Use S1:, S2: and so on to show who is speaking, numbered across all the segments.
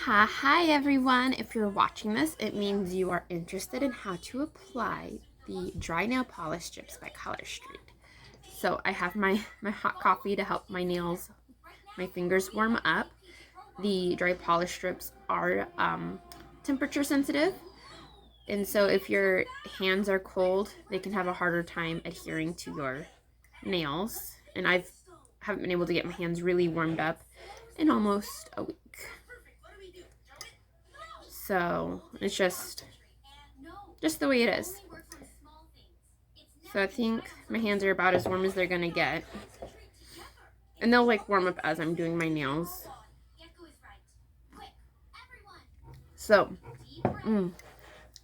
S1: Hi everyone. If you're watching this, it means you are interested in how to apply the dry nail polish strips by Color Street. So I have my hot coffee to help my nails, my fingers warm up. The dry polish strips are temperature sensitive, and so if your hands are cold, they can have a harder time adhering to your nails. And haven't been able to get my hands really warmed up in almost a week. So it's just the way it is. So I think my hands are about as warm as they're gonna get. And they'll like warm up as I'm doing my nails. So, that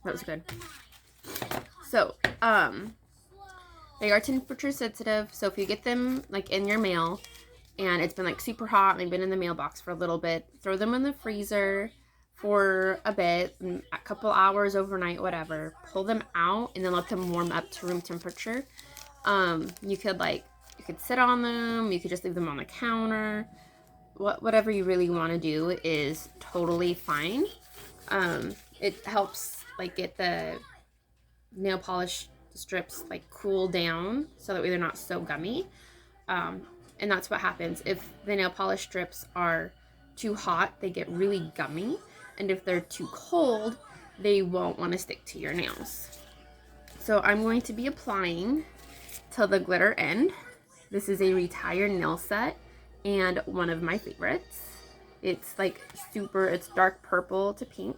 S1: was good. So, they are temperature sensitive. So if you get them like in your mail and it's been like super hot and they've been in the mailbox for a little bit, throw them in the freezer for a bit, a couple hours overnight, whatever. Pull them out and then let them warm up to room temperature. You could sit on them. You could just leave them on the counter. Whatever you really want to do is totally fine. It helps like get the nail polish strips like cool down so that way they're not so gummy. And that's what happens if the nail polish strips are too hot, they get really gummy, and if they're too cold, they won't want to stick to your nails. So I'm going to be applying till the glitter end. This is a retired nail set and one of my favorites. It's like it's dark purple to pink.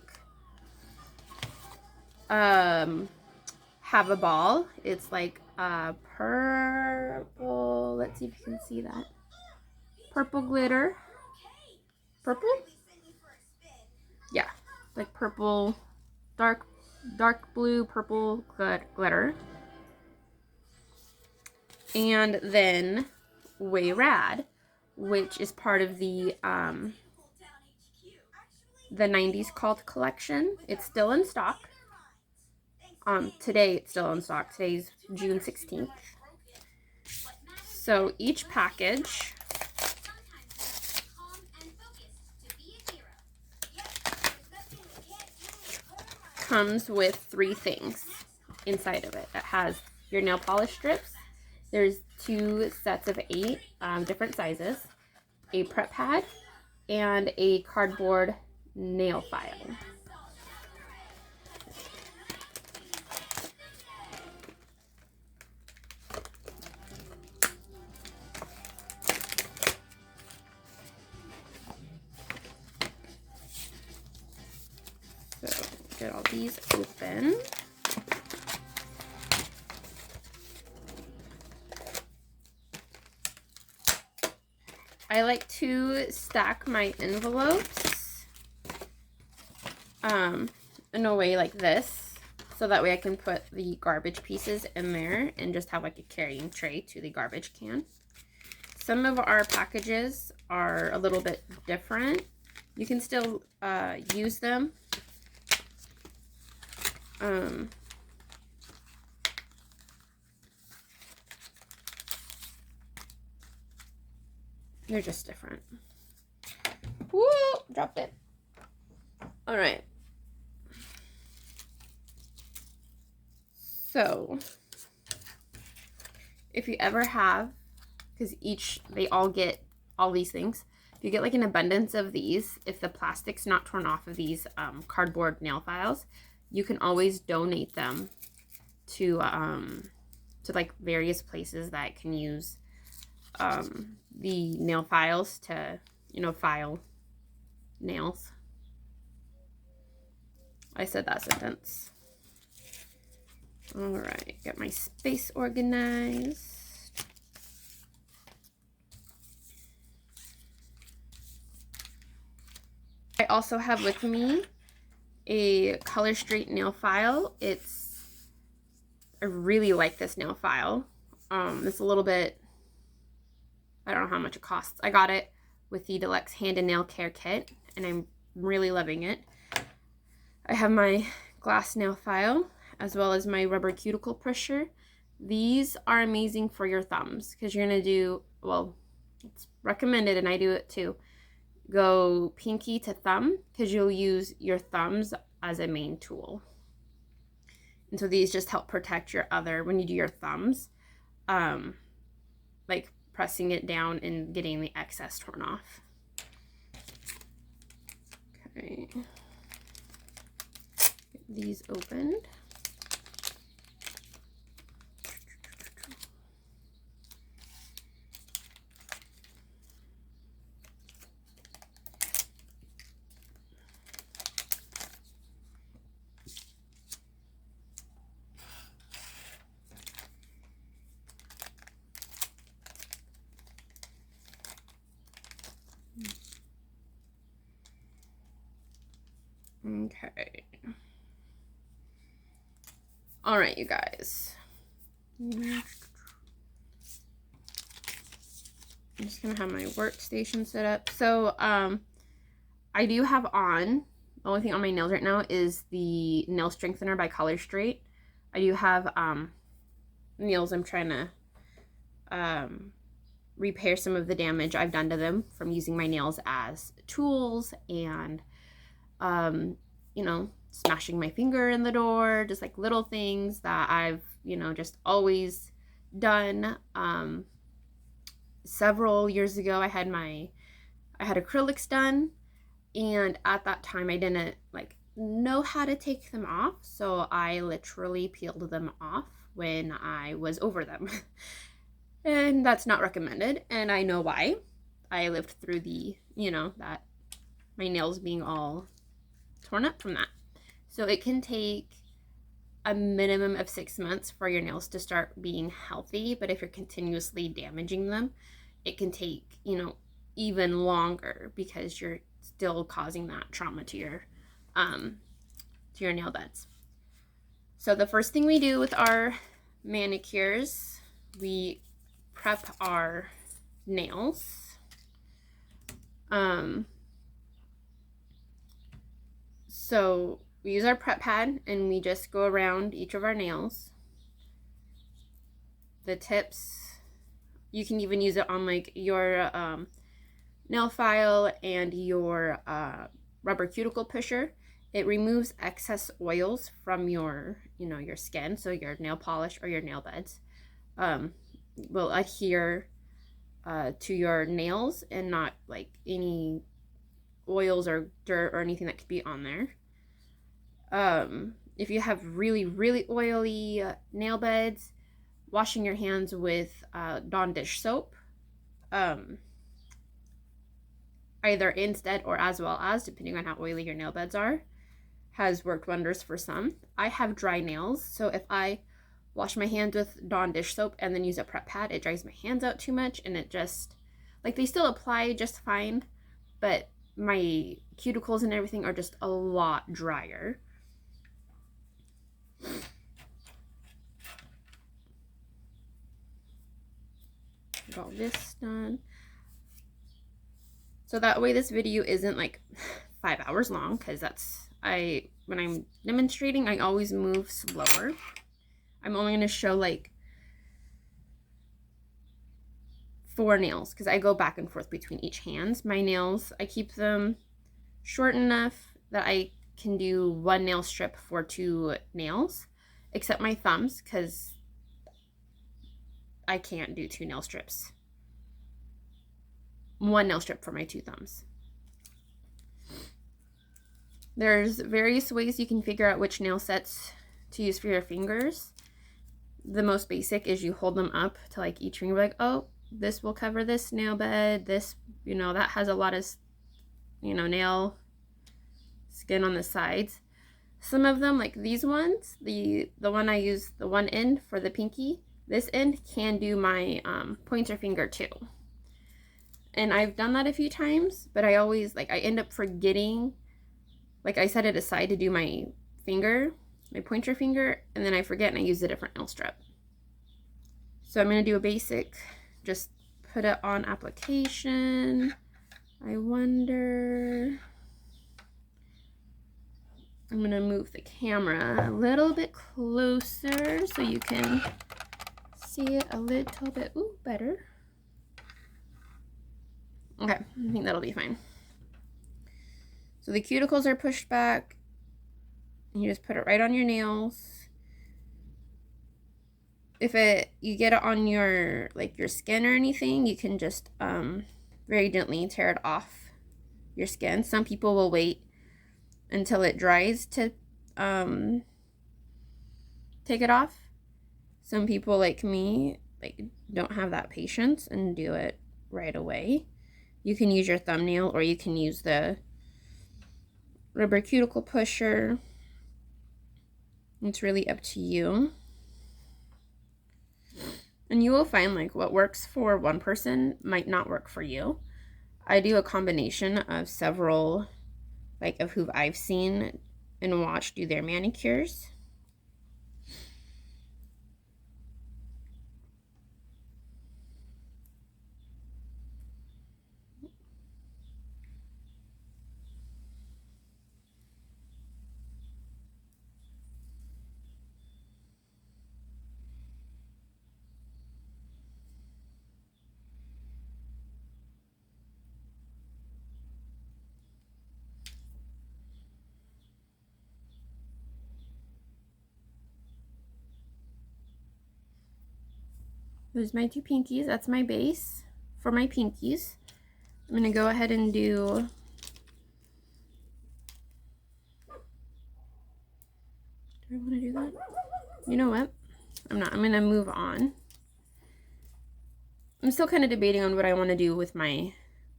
S1: Have a ball. It's like purple. Let's see if you can see that. Purple glitter. Purple? Yeah, like purple, dark blue, purple glitter. And then Way Rad, which is part of the 90s Cult collection. It's still in stock. Today it's still in stock. Today's June 16th. So each package comes with 3 things inside of it. It has your nail polish strips. There's 2 sets of 8 different sizes, a prep pad, and a cardboard nail file. So get all these open. I like to stack my envelopes in a way like this, so that way I can put the garbage pieces in there and just have like a carrying tray to the garbage can. Some of our packages are a little bit different. You can still use them. They're just different. Woo! Dropped it. All right. So, if you ever have, because they all get all these things. If you get like an abundance of these, if the plastic's not torn off of these cardboard nail files, you can always donate them to like various places that can use the nail files to, file nails. I said that sentence. All right, get my space organized. I also have with me a Color Street nail file. I really like this nail file. It's a little bit, I don't know how much it costs. I got it with the Deluxe Hand and Nail Care Kit, and I'm really loving it. I have my glass nail file, as well as my rubber cuticle pusher. These are amazing for your thumbs, because you're going to do, well, it's recommended, and I do it too. go pinky to thumb, because you'll use your thumbs as a main tool. And so these just help protect your other, when you do your thumbs, like pressing it down and getting the excess torn off. Okay. Get these opened. Okay. All right, you guys. I'm just gonna have my workstation set up. So, I do have on, the only thing on my nails right now is the nail strengthener by Color Straight. I do have nails I'm trying to repair some of the damage I've done to them from using my nails as tools and you know, smashing my finger in the door, just like little things that I've, you know, just always done. Several years ago I had acrylics done, and at that time I didn't like know how to take them off, so I literally peeled them off when I was over them. And that's not recommended, and I know why. I lived through the, you know, that my nails being all torn up from that. So it can take a minimum of 6 months for your nails to start being healthy, but if you're continuously damaging them, it can take, you know, even longer, because you're still causing that trauma to your nail beds. So the first thing we do with our manicures, we prep our nails. So we use our prep pad and we just go around each of our nails. The tips, you can even use it on like your nail file and your rubber cuticle pusher. It removes excess oils from your, you know, your skin, so your nail polish or your nail beds will adhere to your nails and not like any oils or dirt or anything that could be on there. If you have really, really oily nail beds, washing your hands with Dawn dish soap, either instead or as well as, depending on how oily your nail beds are, has worked wonders for some. I have dry nails, so if I wash my hands with Dawn dish soap and then use a prep pad, it dries my hands out too much, and it just, like, they still apply just fine, but my cuticles and everything are just a lot drier. Get all this done. So that way this video isn't like 5 hours long, because when I'm demonstrating, I always move slower. I'm only going to show like 4 nails, because I go back and forth between each hand. My nails, I keep them short enough that I can do 1 nail strip for 2 nails, except my thumbs, because I can't do 2 nail strips. 1 nail strip for my 2 thumbs. There's various ways you can figure out which nail sets to use for your fingers. The most basic is you hold them up to like each finger, like, oh, this will cover this nail bed, this, you know, that has a lot of, you know, nail skin on the sides. Some of them, like these ones, the one I use, the one end for the pinky, this end can do my pointer finger too. And I've done that a few times, but I always, like, I end up forgetting, like, I set it aside to do my finger, my pointer finger, and then I forget and I use a different nail strip. So I'm going to do a basic, just put it on application. I wonder, I'm going to move the camera a little bit closer so you can see it a little bit, better. Okay, I think that'll be fine. So the cuticles are pushed back. You just put it right on your nails. If you get it on your skin or anything, you can just very gently tear it off your skin. Some people will wait until it dries to take it off. Some people like me don't have that patience and do it right away. You can use your thumbnail or you can use the rubber cuticle pusher. It's really up to you. And you will find what works for one person might not work for you. I do a combination of several of who I've seen and watched do their manicures. There's my two pinkies. That's my base for my pinkies. I'm going to go ahead and do I want to do that? You know what? I'm not. I'm going to move on. I'm still kind of debating on what I want to do with my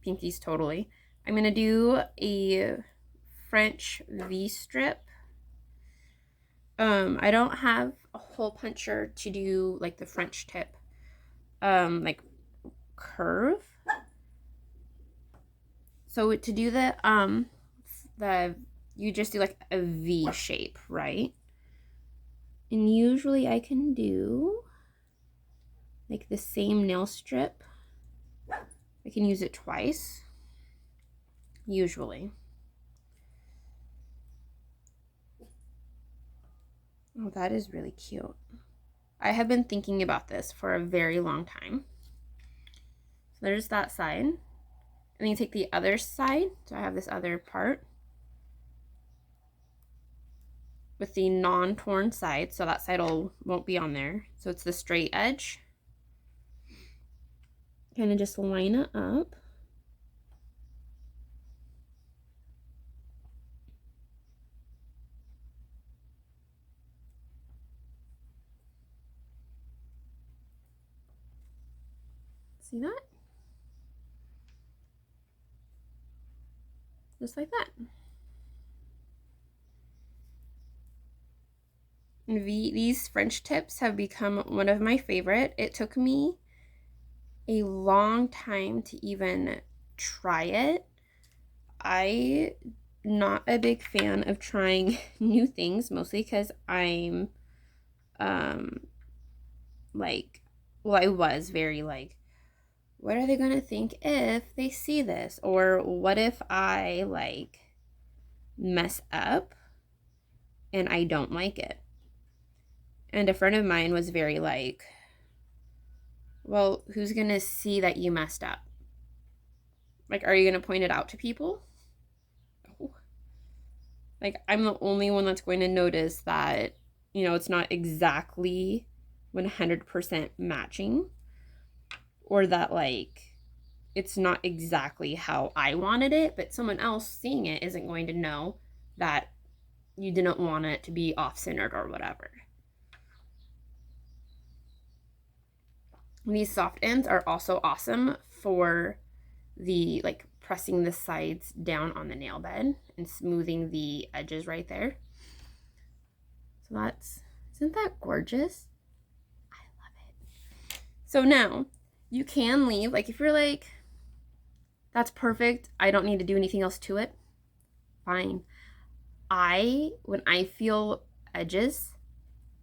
S1: pinkies totally. I'm going to do a French V-strip. I don't have a hole puncher to do the French tip curve. So to do the you just do a V shape, right? And usually I can do the same nail strip. I can use it twice, usually. Oh, that is really cute. I have been thinking about this for a very long time. So there's that side. And then you take the other side. So I have this other part with the non-torn side. So that side won't be on there. So it's the straight edge. Kind of just line it up. See that? Just like that. And these French tips have become one of my favorite. It took me a long time to even try it. I'm not a big fan of trying new things, mostly because I'm I was very what are they gonna think if they see this? Or what if I mess up and I don't like it? And a friend of mine was very well, who's gonna see that you messed up? Are you gonna point it out to people? No. I'm the only one that's going to notice that, it's not exactly 100% matching, or that it's not exactly how I wanted it, but someone else seeing it isn't going to know that you didn't want it to be off-centered or whatever. These soft ends are also awesome for the pressing the sides down on the nail bed and smoothing the edges right there. So isn't that gorgeous? I love it. So now you can leave, if you're that's perfect, I don't need to do anything else to it, fine. When I feel edges,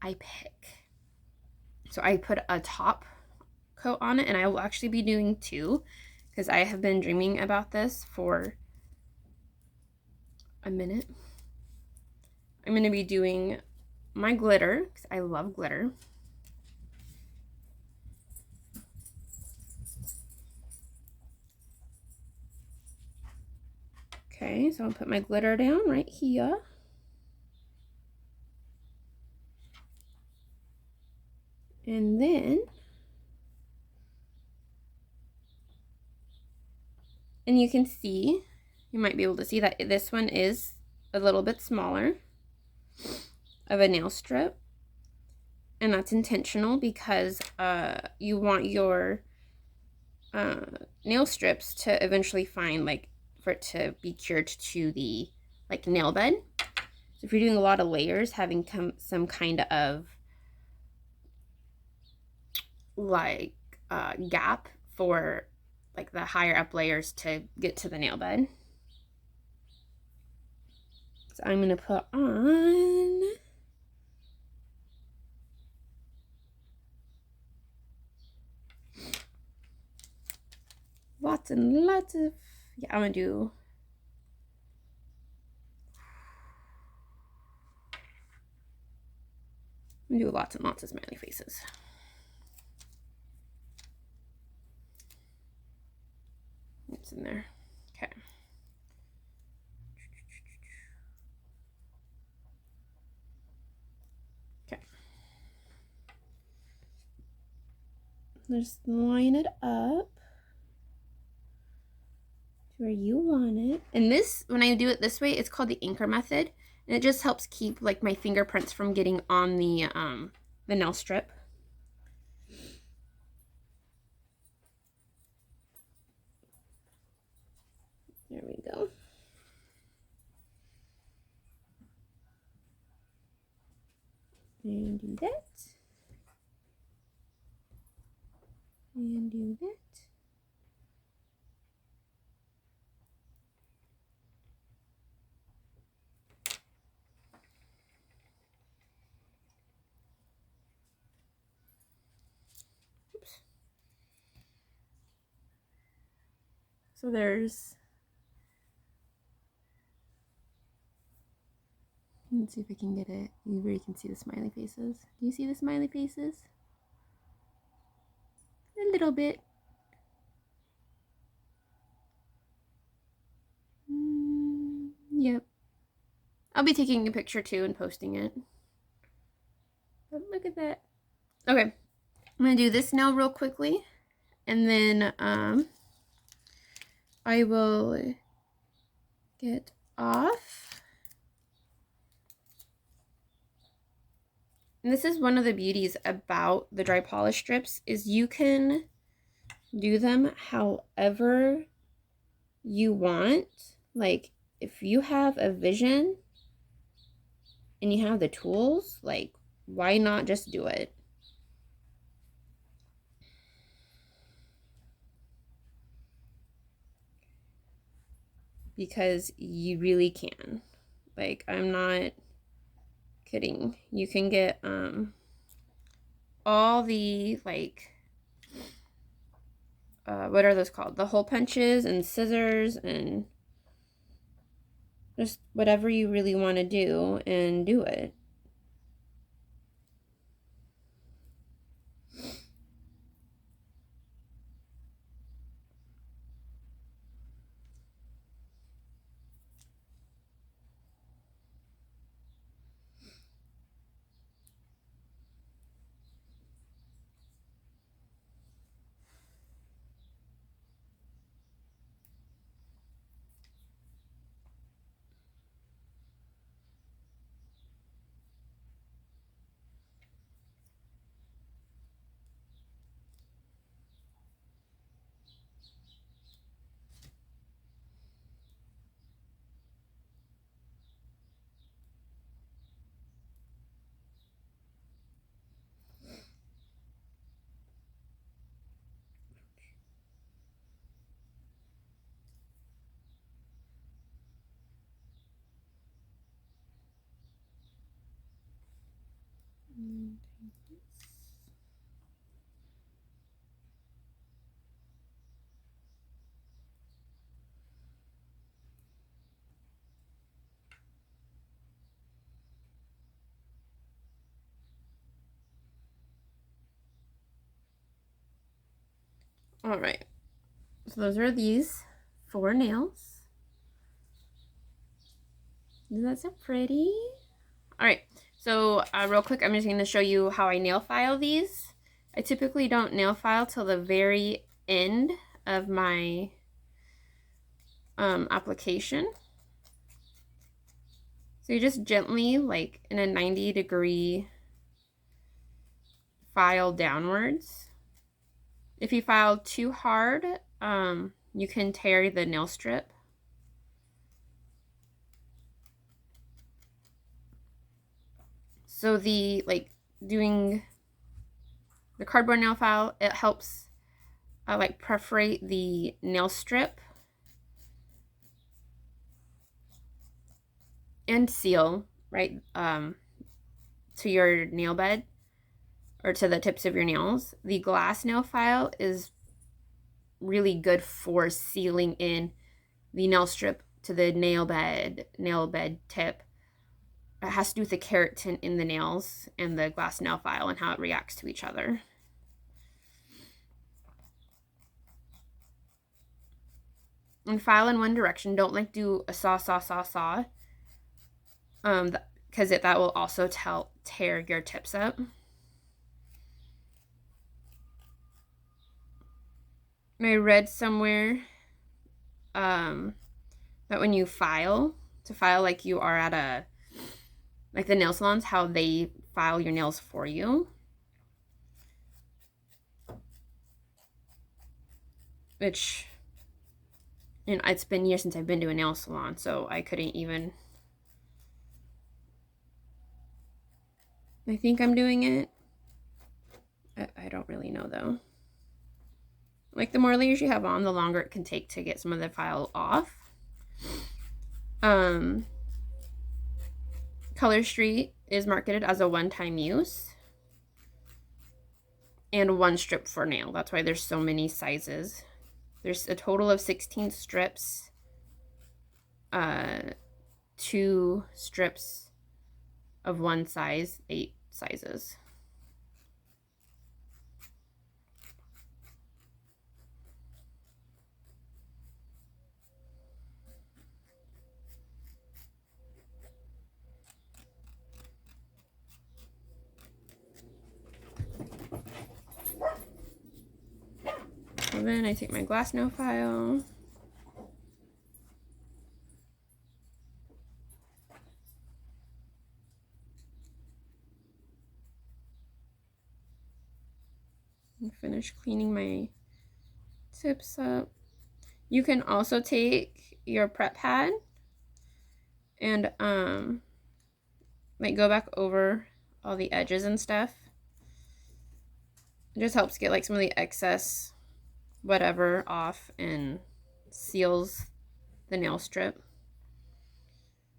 S1: I pick. So I put a top coat on it, and I will actually be doing two because I have been dreaming about this for a minute. I'm going to be doing my glitter because I love glitter. Okay, so I'll put my glitter down right here. And then, and you can see, you might be able to see that this one is a little bit smaller of a nail strip. And that's intentional because you want your nail strips to eventually find, like, for it to be cured to the, like, nail bed. So if you're doing a lot of layers, having some kind of, like, gap for, like, the higher up layers to get to the nail bed. So I'm going to put on lots and lots of, yeah, I'm going to do lots and lots of smiley faces. It's in there. Okay. Okay. Just line it up to where you want it. And this, when I do it this way, it's called the anchor method. And it just helps keep, like, my fingerprints from getting on the nail strip. There we go. And do that. And do that. Oops. So there's, let's see if I can get it where you can see the smiley faces. Do you see the smiley faces? A little bit. Yep. I'll be taking a picture too and posting it. But look at that. Okay. I'm going to do this now real quickly. And then I will get off. And this is one of the beauties about the dry polish strips, is you can do them however you want. Like, if you have a vision and you have the tools, like, why not just do it? Because you really can. Like, I'm not kidding. You can get all the, like, what are those called? The hole punches and scissors and just whatever you really want to do, and do it. All right. So those are these 4 nails. Isn't that so pretty? All right, so real quick, I'm just going to show you how I nail file these. I typically don't nail file till the very end of my application. So you just gently, like in a 90-degree file downwards. If you file too hard, you can tear the nail strip. So doing the cardboard nail file, it helps like perforate the nail strip and seal, right, to your nail bed or to the tips of your nails. The glass nail file is really good for sealing in the nail strip to the nail bed tip. It has to do with the keratin in the nails and the glass nail file and how it reacts to each other. And file in one direction. Don't like do a saw. Because that will also tear your tips up. I read somewhere that when you file, to file like you are at like the nail salons, how they file your nails for you. Which, it's been years since I've been to a nail salon, so I couldn't even. I think I'm doing it. I don't really know though. Like the more layers you have on, the longer it can take to get some of the file off. Color Street is marketed as a one-time use and one strip for nail. That's why there's so many sizes. There's a total of 16 strips, 2 strips of one size, 8 sizes. And then I take my glass nail file. And finish cleaning my tips up. You can also take your prep pad and like go back over all the edges and stuff. It just helps get like some of the excess whatever off and seals the nail strip.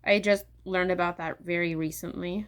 S1: I just learned about that very recently.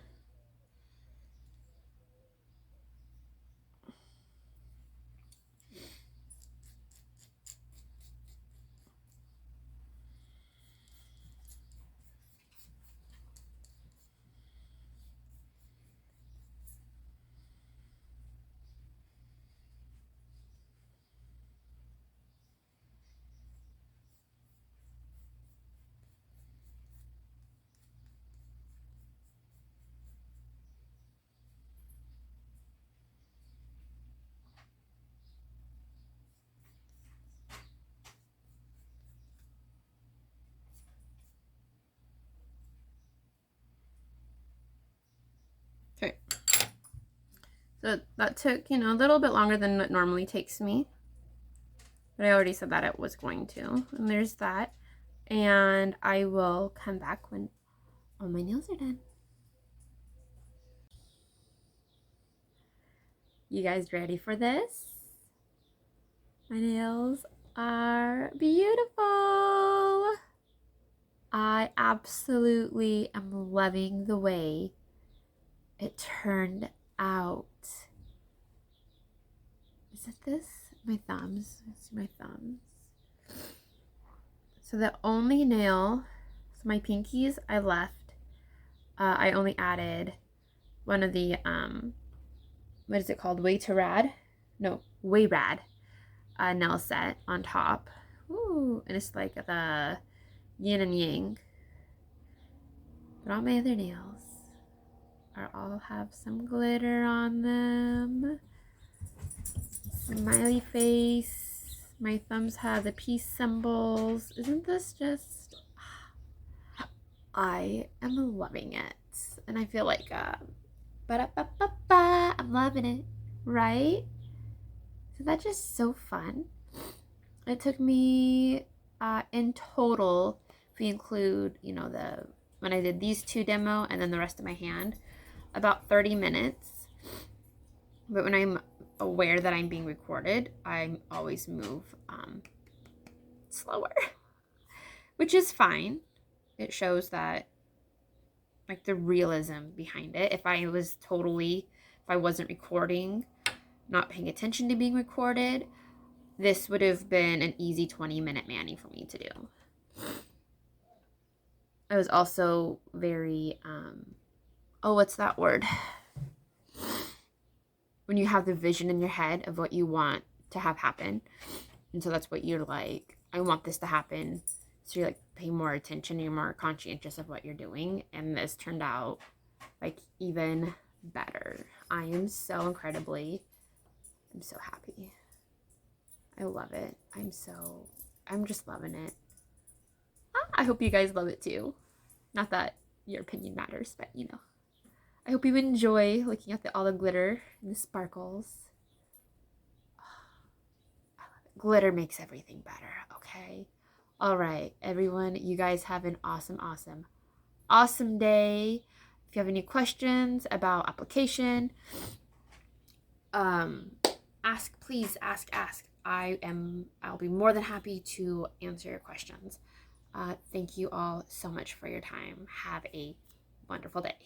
S1: Okay. So that took, a little bit longer than it normally takes me. But I already said that it was going to. And there's that. And I will come back when all my nails are done. You guys ready for this? My nails are beautiful. I absolutely am loving the way it turned out. Is it this? My thumbs. Let's see my thumbs. So the only nail, so my pinkies I left. I only added one of the what is it called? Way Rad nail set on top. Ooh, and it's like the yin and yang. But all my other nails are all have some glitter on them. Smiley face. My thumbs have the peace symbols. Isn't this just... I am loving it. And I feel like, I'm loving it, right? So that's just so fun. It took me, in total, if we include, you know, when I did these 2 demo and then the rest of my hand, about 30 minutes. But when I'm aware that I'm being recorded, I always move slower, which is fine. It shows that, like, the realism behind it. If I wasn't recording, not paying attention to being recorded, this would have been an easy 20-minute mani for me to do. I was also very, what's that word? When you have the vision in your head of what you want to have happen. And so that's what you're like, I want this to happen. So you're like, pay more attention, you're more conscientious of what you're doing. And this turned out like even better. I am so I'm so happy. I love it. I'm just loving it. I hope you guys love it too. Not that your opinion matters, but you know. I hope you enjoy looking at all the glitter and the sparkles. I love it. Glitter makes everything better, okay? All right, everyone, you guys have an awesome day. If you have any questions about application, please ask. I'll be more than happy to answer your questions. Thank you all so much for your time. Have a wonderful day.